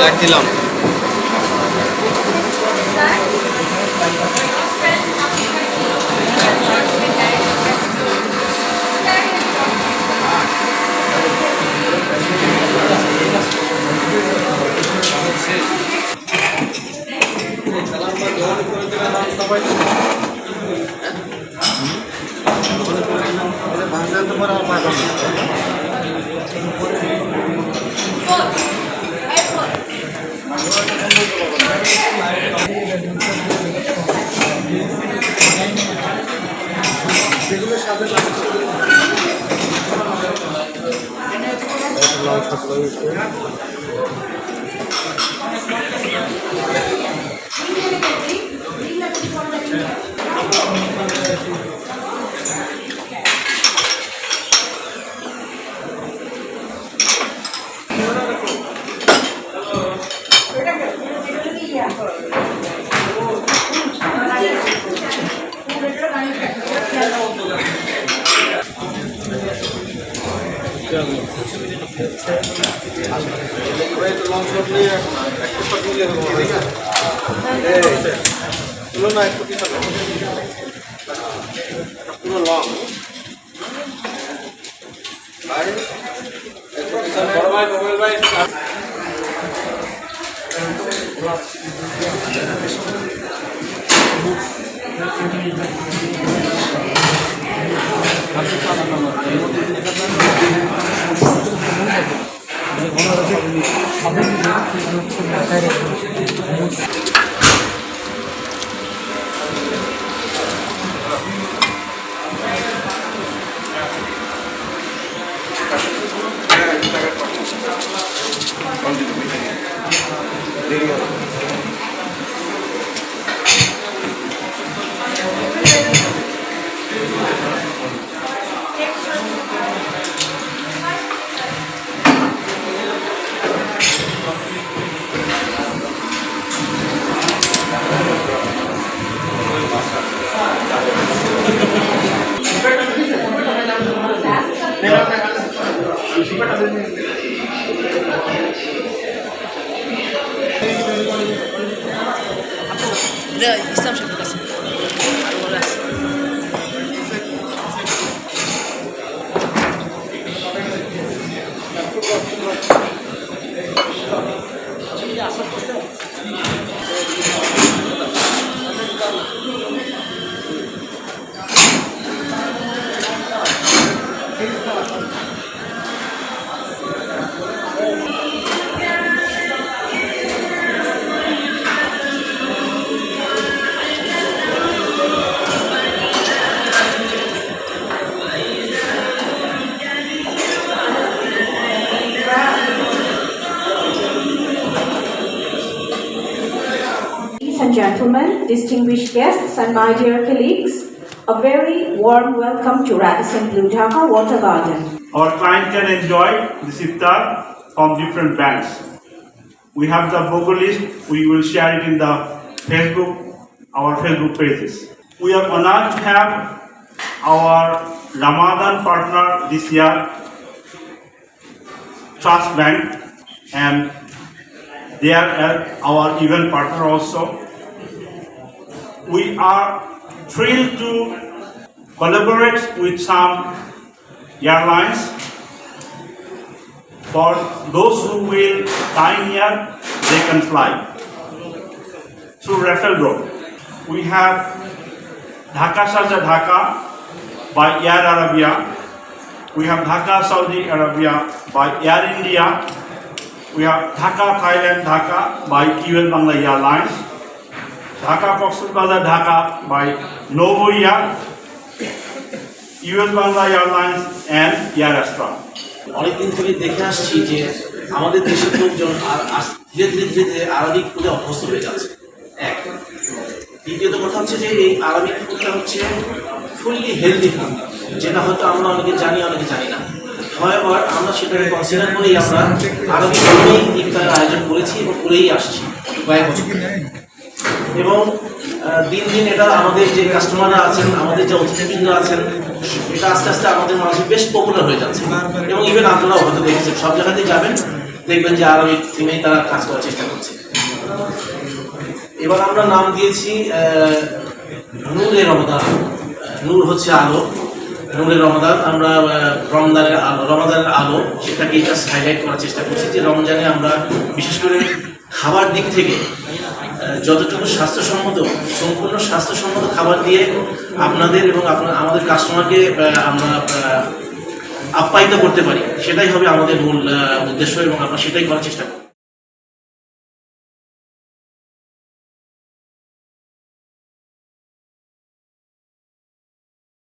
Light দিলাম। ইসলাম সাহেবের কাছে Ladies and gentlemen, distinguished guests and my dear colleagues, a very warm welcome to Radisson Blu Dhaka Water Garden. Our client can enjoy this iftar from different brands. We have the BOGO list. We will share it in the our Facebook pages. We are honored to have our Ramadan partner this year, Trust Bank, and they are our event partner also. We are thrilled to collaborate with some airlines. For those who will dine here, they can fly through Raffle Road. We have Dhaka Sharjah Dhaka by Air Arabia. We have Dhaka Saudi Arabia by Air India. We have Dhaka Thailand Dhaka by QL Bangla Airlines. Dhaka Cox's Bazar Dhaka by Novo Air, US Bangla Airlines and Air Astra. অনেকদিন থেকে দেখে আসছি যে আমাদের দেশের লোকজন ধীরে ধীরে ধীরে ধীরে আরবিক ফুডে অভ্যস্ত হয়ে যাচ্ছে। এক, দ্বিতীয়ত কথা হচ্ছে যে এই আরবিক ফুডটা হচ্ছে ফুললি হেলদি ফুড, যেটা হয়তো আমরা অনেকে জানি অনেকে জানি না। however আমরা সেটাকে কনসিডার করেই আমরা আরবিক ফুডেই ইফতারের আয়োজন করেছি এবং করেই আসছি কয়েক বছর। এবং দিন দিন এটা আমাদের যে কাস্টমাররা আছেন, আমাদের যে অতিথিবৃন্দ আছেন, এটা আস্তে আস্তে আমাদের মাঝে বেশ পপুলার হয়ে যাচ্ছে। এবং ইভেন আপনারাও হয়তো দেখেছেন, সব জায়গাতেই যাবেন দেখবেন যে আরবিক থিমেই তারা কাজ করার চেষ্টা করছে। এবার আমরা নাম দিয়েছি নূরে রমাদান। নূর হচ্ছে আলো, নূরে রমাদান। আমরা রমাদানের আলো সেটাকে জাস্ট হাইলাইট করার চেষ্টা করছি যে রমজানে আমরা বিশেষ করে খাবার দিক থেকে যতটুকু স্বাস্থ্যসম্মত, সম্পূর্ণ স্বাস্থ্যসম্মত খাবার দিয়ে আপনাদের এবং আমাদের কাস্টমারকে আমরা আপ্যায়িত করতে পারি, সেটাই হবে আমাদের মূল উদ্দেশ্য এবং আমরা সেটাই করার চেষ্টা করি।